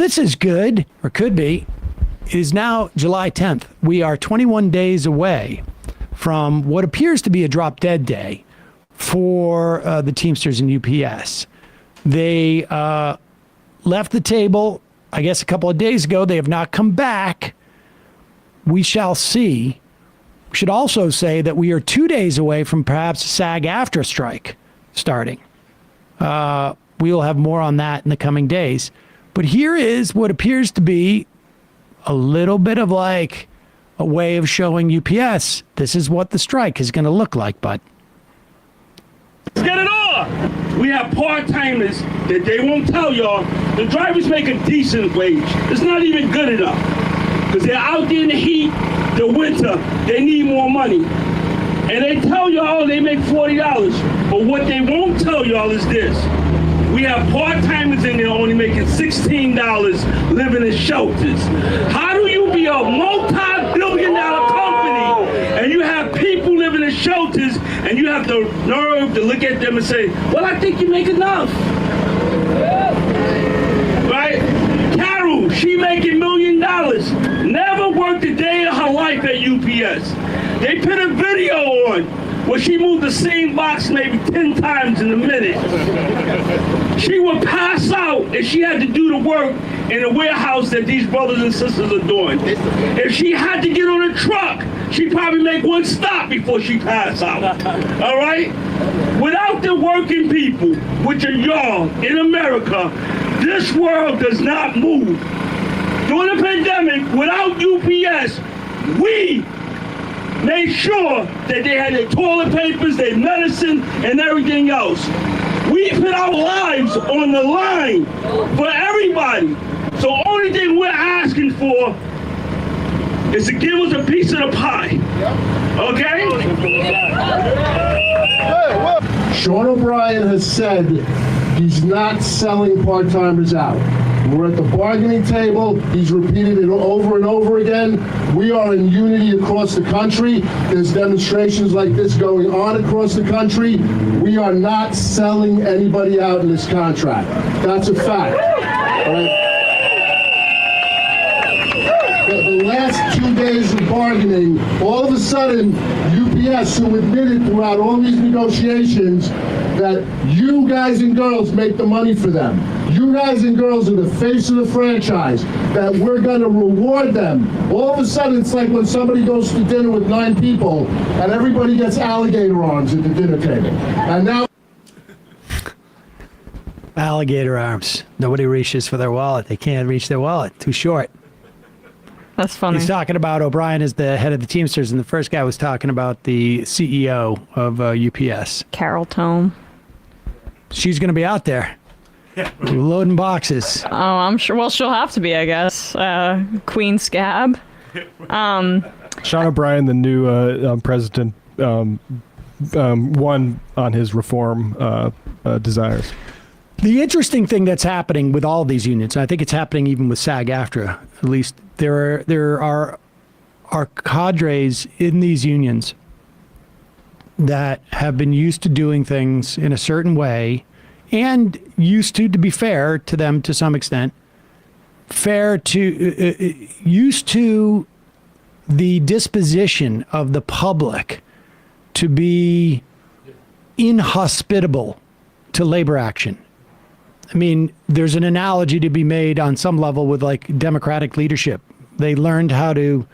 this is good, or could be. It is now July 10th. We are 21 days away from what appears to be a drop dead day for the Teamsters and UPS. They left the table, I guess, a couple of days ago. They have not come back. We shall see. We should also say that we are 2 days away from perhaps a SAG-AFTRA strike starting. We will have more on that in the coming days. But here is what appears to be a little bit of like a way of showing UPS this is what the strike is going to look like, bud. Let's get it on. We have part-timers that they won't tell y'all. The drivers make a decent wage. It's not even good enough. Because they're out there in the heat, the winter, they need more money. And they tell y'all they make $40. But what they won't tell y'all is this. We have part-timers in there only making $16 living in shelters. How do you be a multi-billion-dollar company and you have people living in shelters and you have the nerve to look at them and say, well, I think you make enough. Right? Carol, she making $1 million. Never worked a day of her life at UPS. They put a video on where she moved the same box maybe 10 times in a minute. She would pass out if she had to do the work in the warehouse that these brothers and sisters are doing. If she had to get on a truck, she'd probably make one stop before she passed out. All right? Without the working people, which are y'all in America, this world does not move. During the pandemic, without UPS, we made sure that they had their toilet papers, their medicine, and everything else. We put our lives on the line for everybody. So only thing we're asking for is to give us a piece of the pie. Okay? Sean O'Brien has said he's not selling part-timers out. We're at the bargaining table. He's repeated it over and over again. We are in unity across the country. There's demonstrations like this going on across the country. We are not selling anybody out in this contract. That's a fact. All right? The last 2 days of bargaining, all of a sudden, UPS, who admitted throughout all these negotiations that you guys and girls make the money for them. You guys and girls are the face of the franchise, that we're going to reward them. All of a sudden, it's like when somebody goes to dinner with 9 people and everybody gets alligator arms at the dinner table. And now... Alligator arms. Nobody reaches for their wallet. They can't reach their wallet. Too short. That's funny. He's talking about O'Brien as the head of the Teamsters, and the first guy was talking about the CEO of UPS. Carol Tome. She's going to be out there. Loading boxes. Oh, I'm sure. Well, she'll have to be, I guess. Queen Scab. Sean O'Brien, the new president, won on his reform desires. The interesting thing that's happening with all of these unions, and I think it's happening even with SAG-AFTRA, at least there are cadres in these unions that have been used to doing things in a certain way and used to be fair to them to some extent, used to the disposition of the public to be inhospitable to labor action. I mean, there's an analogy to be made on some level with like democratic leadership. They learned how to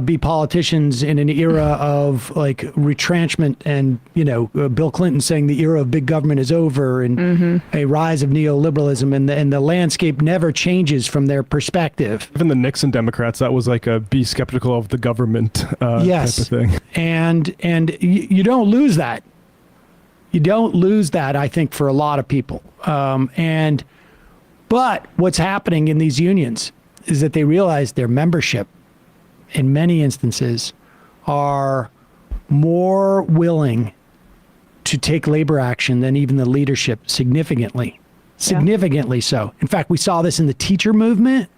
be politicians in an era of like retrenchment and, Bill Clinton saying the era of big government is over and a rise of neoliberalism, and the landscape never changes from their perspective. Even the Nixon Democrats, that was like a be skeptical of the government yes. type of thing. And you don't lose that. You don't lose that, I think, for a lot of people. But what's happening in these unions is that they realize their membership, in many instances, are more willing to take labor action than even the leadership, significantly so. In fact, we saw this in the teacher movement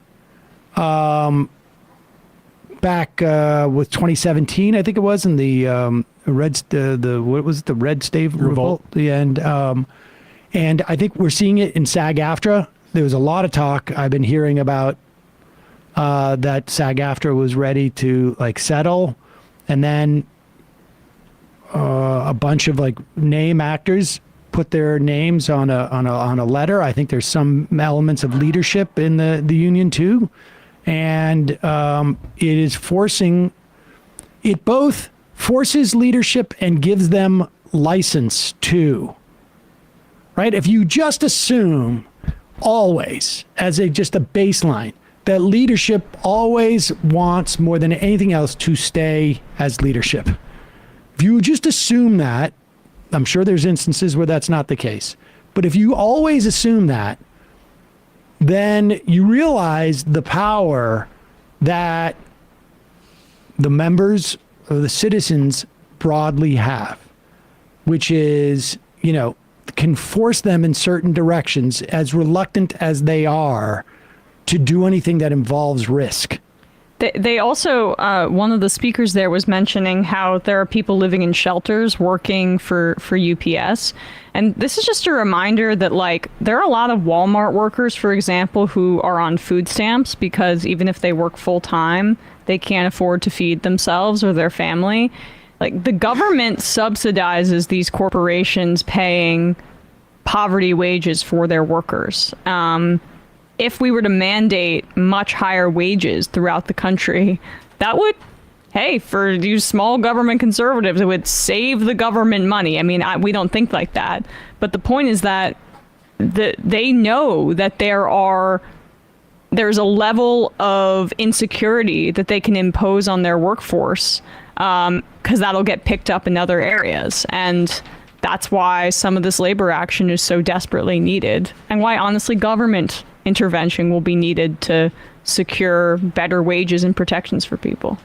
back with 2017, I think it was, in the Red State Revolt. And I think we're seeing it in SAG-AFTRA there was a lot of talk I've been hearing about that SAG-AFTRA was ready to like settle, and then a bunch of like name actors put their names on a letter. I think there's some elements of leadership in the union too, and it both forces leadership and gives them license too. Right? If you just assume always as just a baseline that leadership always wants more than anything else to stay as leadership. If you just assume that, I'm sure there's instances where that's not the case, but if you always assume that, then you realize the power that the members or the citizens broadly have, which is, can force them in certain directions, as reluctant as they are to do anything that involves risk. They also, one of the speakers there was mentioning how there are people living in shelters working for UPS. And this is just a reminder that, like, there are a lot of Walmart workers, for example, who are on food stamps because even if they work full time, they can't afford to feed themselves or their family. Like, the government subsidizes these corporations paying poverty wages for their workers. If we were to mandate much higher wages throughout the country, that would, for you small government conservatives, it would save the government money. I mean, we don't think like that. But the point is that they know that there's a level of insecurity that they can impose on their workforce, because that'll get picked up in other areas. And that's why some of this labor action is so desperately needed, and why, honestly, government intervention will be needed to secure better wages and protections for people.